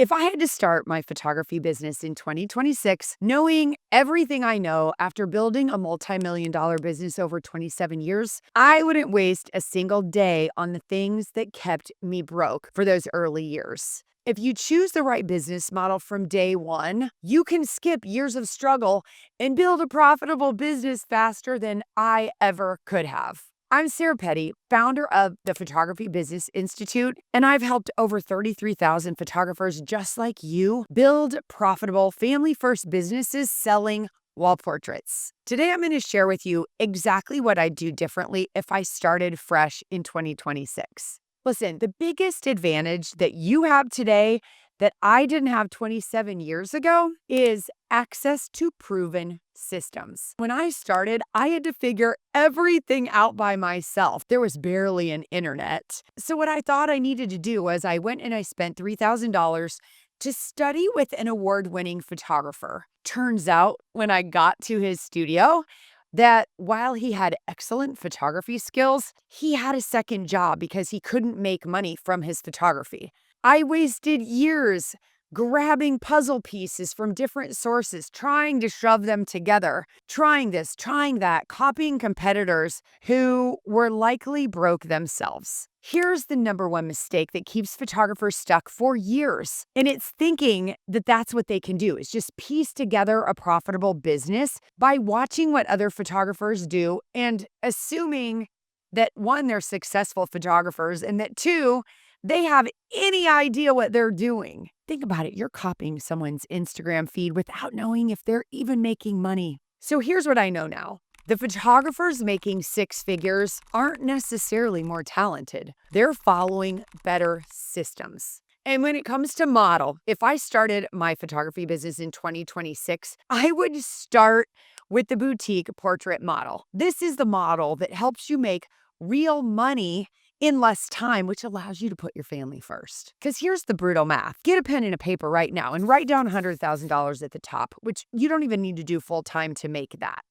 If I had to start my photography business in 2026, knowing everything I know after building a multi-million dollar business over 27 years, I wouldn't waste a single day on the things that kept me broke for those early years. If you choose the right business model from day one, you can skip years of struggle and build a profitable business faster than I ever could have. I'm Sarah Petty, founder of the Photography Business Institute, and I've helped over 33,000 photographers just like you build profitable family-first businesses selling wall portraits. Today, I'm going to share with you exactly what I'd do differently if I started fresh in 2026. Listen, the biggest advantage that you have today that I didn't have 27 years ago is access to proven systems. When I started, I had to figure everything out by myself. There was barely an internet. So what I thought I needed to do was I went and I spent $3,000 to study with an award-winning photographer. Turns out when I got to his studio, that while he had excellent photography skills, he had a second job because he couldn't make money from his photography. I wasted years grabbing puzzle pieces from different sources, trying to shove them together, trying this, trying that, copying competitors who were likely broke themselves. Here's the number one mistake that keeps photographers stuck for years, and it's thinking that that's what they can do, is just piece together a profitable business by watching what other photographers do and assuming that one, they're successful photographers, and that two, they have any idea what they're doing. Think about it. You're copying someone's Instagram feed without knowing if they're even making money. So here's what I know now. The photographers making six figures aren't necessarily more talented. They're following better systems. And when it comes to model, if I started my photography business in 2026, I would start with the boutique portrait model. This is the model that helps you make real money in less time, which allows you to put your family first. Because here's the brutal math. Get a pen and a paper right now and write down $100,000 at the top, which you don't even need to do full time to make that.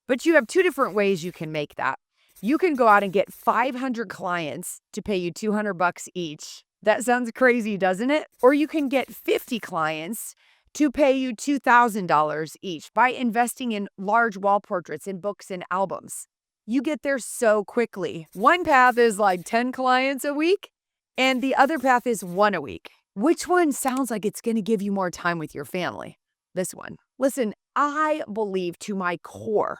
But you have two different ways you can make that. You can go out and get 500 clients to pay you $200 each. That sounds crazy, doesn't it? Or you can get 50 clients to pay you $2,000 each by investing in large wall portraits in books and albums. You get there so quickly. One path is like 10 clients a week, and the other path is one a week. Which one sounds like it's going to give you more time with your family? This one. Listen, I believe to my core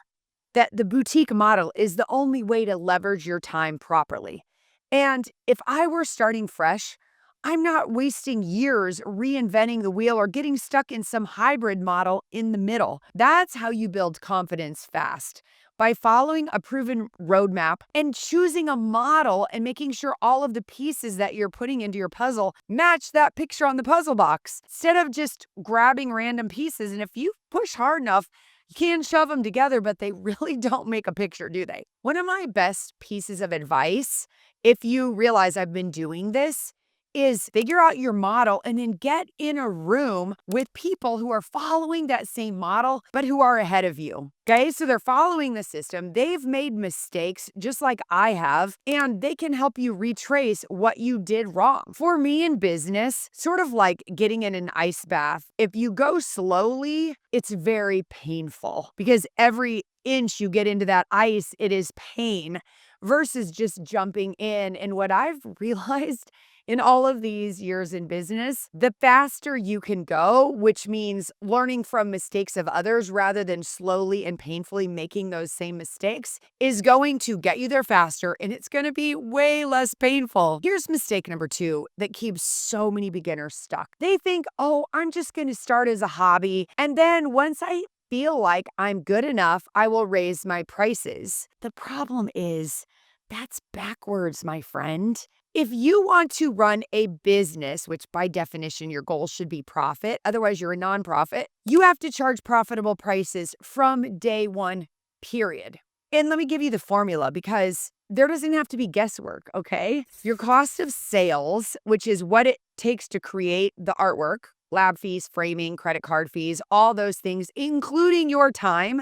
that the boutique model is the only way to leverage your time properly. And if I were starting fresh, I'm not wasting years reinventing the wheel or getting stuck in some hybrid model in the middle. That's how you build confidence fast. By following a proven roadmap and choosing a model and making sure all of the pieces that you're putting into your puzzle match that picture on the puzzle box, instead of just grabbing random pieces. And if you push hard enough, you can shove them together, but they really don't make a picture, do they? One of my best pieces of advice, if you realize I've been doing this, is figure out your model and then get in a room with people who are following that same model, but who are ahead of you. Okay, so they're following the system. They've made mistakes just like I have, and they can help you retrace what you did wrong. For me in business, sort of like getting in an ice bath, if you go slowly, it's very painful because every inch you get into that ice, it is pain versus just jumping in. And what I've realized in all of these years in business, the faster you can go, which means learning from mistakes of others rather than slowly and painfully making those same mistakes, is going to get you there faster, and it's going to be way less painful. Here's mistake number two that keeps so many beginners stuck. They think, oh, I'm just going to start as a hobby, and then once I feel like I'm good enough, I will raise my prices. The problem is that's backwards, my friend. If you want to run a business, which by definition your goal should be profit, otherwise you're a nonprofit, you have to charge profitable prices from day one, period. And let me give you the formula because there doesn't have to be guesswork, okay? Your cost of sales, which is what it takes to create the artwork, lab fees, framing, credit card fees, all those things, including your time,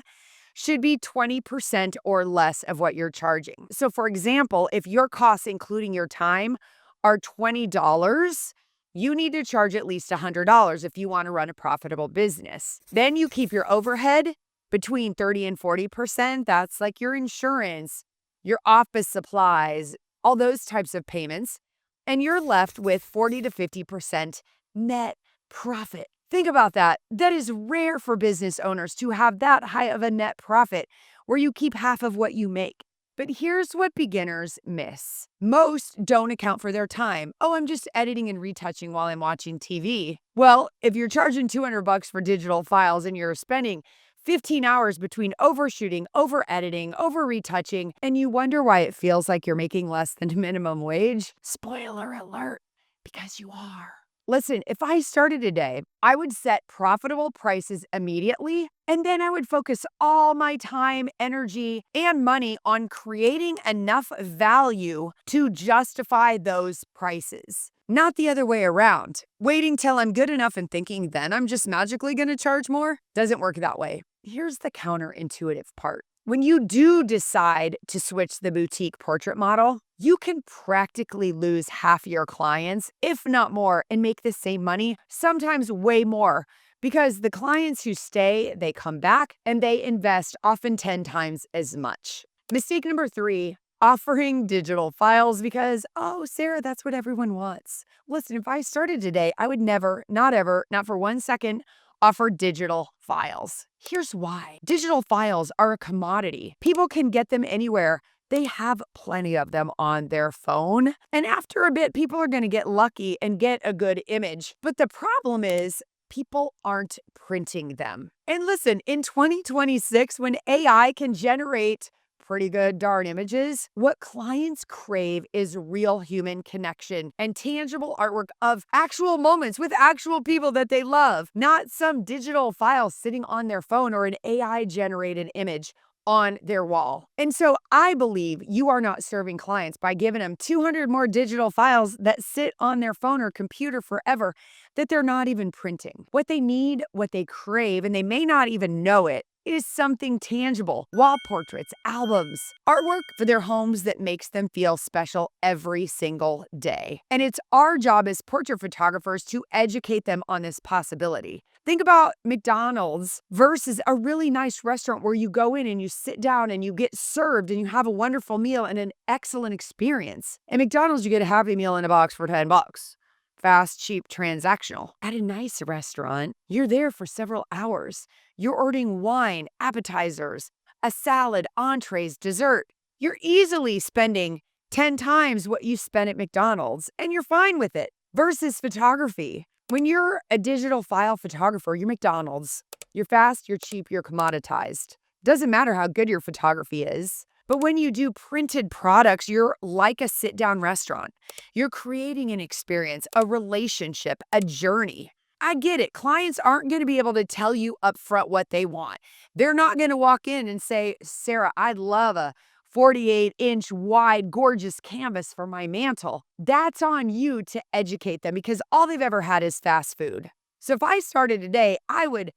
should be 20% or less of what you're charging. So for example, if your costs, including your time, are $20, You need to charge at least $100 if you want to run a profitable business. Then you keep your overhead between 30 and 40%. That's like your insurance, your office supplies, all those types of payments. And you're left with 40 to 50% net profit. Think about that. That is rare for business owners to have that high of a net profit where you keep half of what you make. But here's what beginners miss. Most don't account for their time. Oh, I'm just editing and retouching while I'm watching TV. Well, if you're charging $200 for digital files and you're spending 15 hours between overshooting, over editing, over retouching, and you wonder why it feels like you're making less than minimum wage, spoiler alert, because you are. Listen, if I started today, I would set profitable prices immediately, and then I would focus all my time, energy, and money on creating enough value to justify those prices. Not the other way around. Waiting till I'm good enough and thinking then I'm just magically going to charge more doesn't work that way. Here's the counterintuitive part. When you do decide to switch the boutique portrait model, you can practically lose half your clients, if not more, and make the same money, sometimes way more, because the clients who stay, they come back and they invest often 10 times as much. Mistake number 3, offering digital files because, oh, Sarah, that's what everyone wants. Listen, if I started today, I would never, not ever, not for 1 second, offer digital files. Here's why. Digital files are a commodity. People can get them anywhere. They have plenty of them on their phone. And after a bit, people are going to get lucky and get a good image. But the problem is, people aren't printing them. And listen, in 2026, when AI can generate pretty good darn images, what clients crave is real human connection and tangible artwork of actual moments with actual people that they love, not some digital file sitting on their phone or an AI generated image on their wall. And so I believe you are not serving clients by giving them 200 more digital files that sit on their phone or computer forever that they're not even printing. What they need, what they crave, and they may not even know it, is something tangible. Wall portraits, albums, artwork for their homes that makes them feel special every single day. And it's our job as portrait photographers to educate them on this possibility. Think about McDonald's versus a really nice restaurant where you go in and you sit down and you get served and you have a wonderful meal and an excellent experience. At McDonald's, you get a Happy Meal in a box for $10. Fast, cheap, transactional. At a nice restaurant, you're there for several hours. You're ordering wine, appetizers, a salad, entrees, dessert. You're easily spending 10 times what you spend at McDonald's, and you're fine with it. Versus photography. When you're a digital file photographer, you're McDonald's. You're fast, you're cheap, you're commoditized. Doesn't matter how good your photography is. But when you do printed products, you're like a sit-down restaurant. You're creating an experience, a relationship, a journey. I get it. Clients aren't going to be able to tell you upfront what they want. They're not going to walk in and say, Sarah, I'd love a 48-inch wide, gorgeous canvas for my mantle. That's on you to educate them because all they've ever had is fast food. So if I started today, I would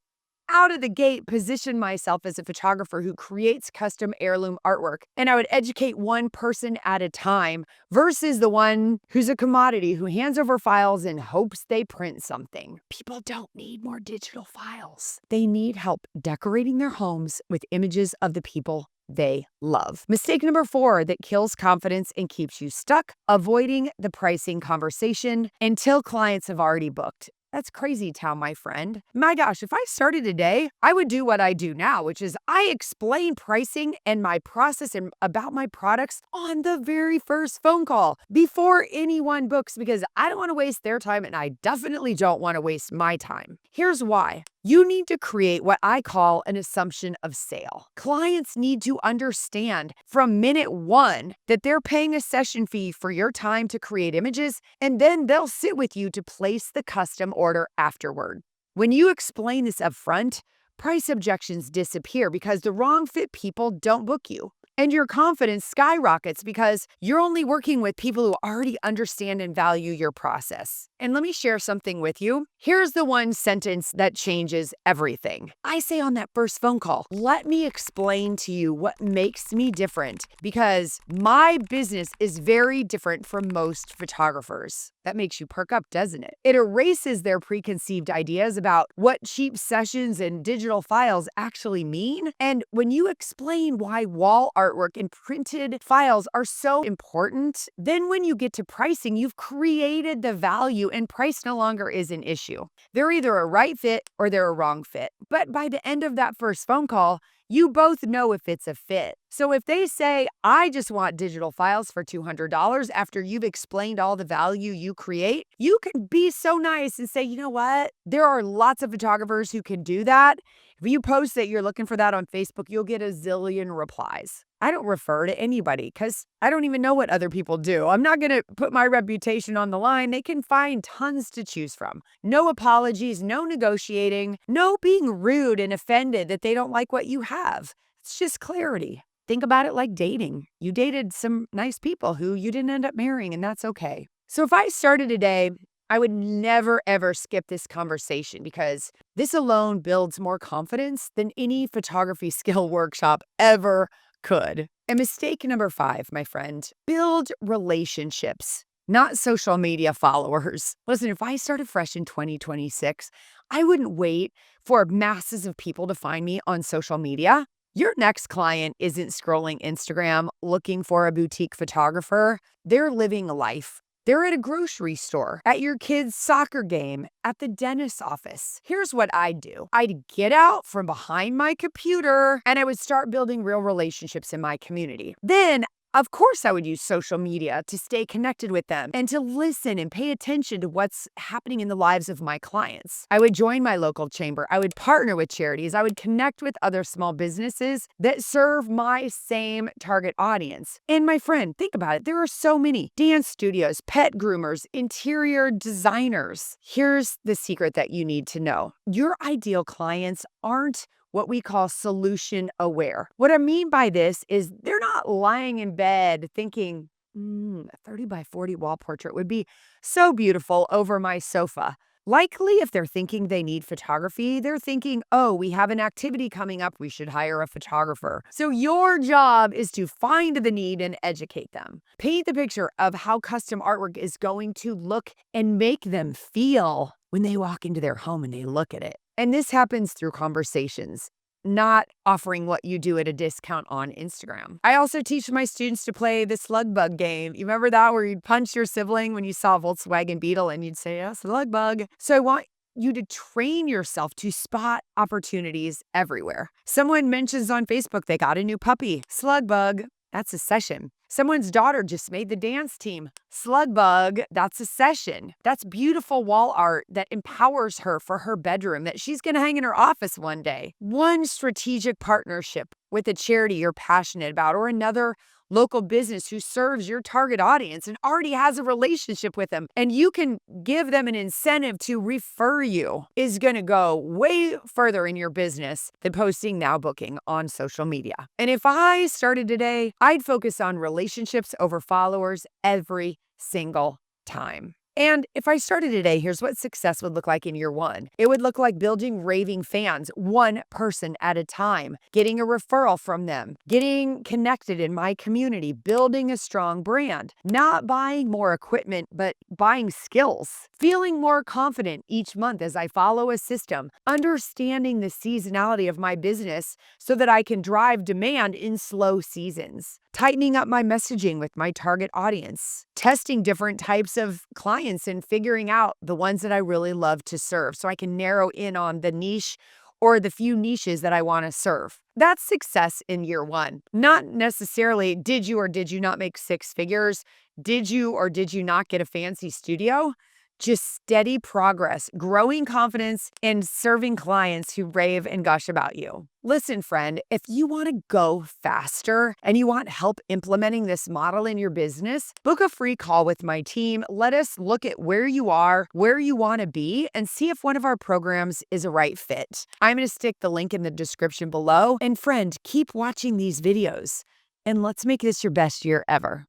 out of the gate position myself as a photographer who creates custom heirloom artwork, and I would educate one person at a time versus the one who's a commodity who hands over files and hopes they print something. People don't need more digital files. They need help decorating their homes with images of the people they love. Mistake number 4 that kills confidence and keeps you stuck: avoiding the pricing conversation until clients have already booked. That's crazy town, my friend. My gosh, if I started today, I would do what I do now, which is I explain pricing and my process and about my products on the very first phone call before anyone books, because I don't want to waste their time and I definitely don't want to waste my time. Here's why. You need to create what I call an assumption of sale. Clients need to understand from minute 1 that they're paying a session fee for your time to create images, and then they'll sit with you to place the custom order afterward. When you explain this upfront, price objections disappear because the wrong fit people don't book you. And your confidence skyrockets because you're only working with people who already understand and value your process. And let me share something with you. Here's the one sentence that changes everything. I say on that first phone call, let me explain to you what makes me different, because my business is very different from most photographers. That makes you perk up, doesn't it? It erases their preconceived ideas about what cheap sessions and digital files actually mean. And when you explain why wall artwork and printed files are so important, then when you get to pricing, you've created the value and price no longer is an issue. They're either a right fit or they're a wrong fit. But by the end of that first phone call, you both know if it's a fit. So if they say, I just want digital files for $200 after you've explained all the value you create, you can be so nice and say, you know what? There are lots of photographers who can do that. If you post that you're looking for that on Facebook, you'll get a zillion replies. I don't refer to anybody because I don't even know what other people do. I'm not going to put my reputation on the line. They can find tons to choose from. No apologies, no negotiating, no being rude and offended that they don't like what you have. It's just clarity. Think about it like dating. You dated some nice people who you didn't end up marrying, and that's okay. So if I started today, I would never, ever skip this conversation because this alone builds more confidence than any photography skill workshop ever could. And mistake number 5, my friend, build relationships, not social media followers. Listen, if I started fresh in 2026, I wouldn't wait for masses of people to find me on social media. Your next client isn't scrolling Instagram looking for a boutique photographer. They're living life. They're at a grocery store, at your kid's soccer game, at the dentist's office. Here's what I'd do. I'd get out from behind my computer and I would start building real relationships in my community. Then, of course, I would use social media to stay connected with them and to listen and pay attention to what's happening in the lives of my clients. I would join my local chamber. I would partner with charities. I would connect with other small businesses that serve my same target audience. And my friend, think about it. There are so many dance studios, pet groomers, interior designers. Here's the secret that you need to know. Your ideal clients aren't what we call solution aware. What I mean by this is they're not lying in bed thinking, a 30 by 40 wall portrait would be so beautiful over my sofa. Likely, if they're thinking they need photography, they're thinking, oh, we have an activity coming up, we should hire a photographer. So your job is to find the need and educate them. Paint the picture of how custom artwork is going to look and make them feel when they walk into their home and they look at it. And this happens through conversations, not offering what you do at a discount on Instagram. I also teach my students to play the slug bug game. You remember that where you'd punch your sibling when you saw a Volkswagen Beetle and you'd say, yeah, slug bug. So I want you to train yourself to spot opportunities everywhere. Someone mentions on Facebook they got a new puppy, slug bug. That's a session. Someone's daughter just made the dance team. Slug bug, that's a session. That's beautiful wall art that empowers her for her bedroom that she's going to hang in her office one day. One strategic partnership with a charity you're passionate about or another local business who serves your target audience and already has a relationship with them, and you can give them an incentive to refer you, is going to go way further in your business than posting now booking on social media. And if I started today, I'd focus on relationships over followers every single time. And if I started today, here's what success would look like in year 1. It would look like building raving fans, one person at a time, getting a referral from them, getting connected in my community, building a strong brand, not buying more equipment, but buying skills, feeling more confident each month as I follow a system, understanding the seasonality of my business so that I can drive demand in slow seasons, tightening up my messaging with my target audience, testing different types of clients and figuring out the ones that I really love to serve so I can narrow in on the niche or the few niches that I want to serve. That's success in year 1. Not necessarily did you or did you not make 6 figures? Did you or did you not get a fancy studio? Just steady progress, growing confidence, and serving clients who rave and gush about you. Listen, friend, if you want to go faster and you want help implementing this model in your business, book a free call with my team. Let us look at where you are, where you want to be, and see if one of our programs is a right fit. I'm going to stick the link in the description below. And friend, keep watching these videos, and let's make this your best year ever.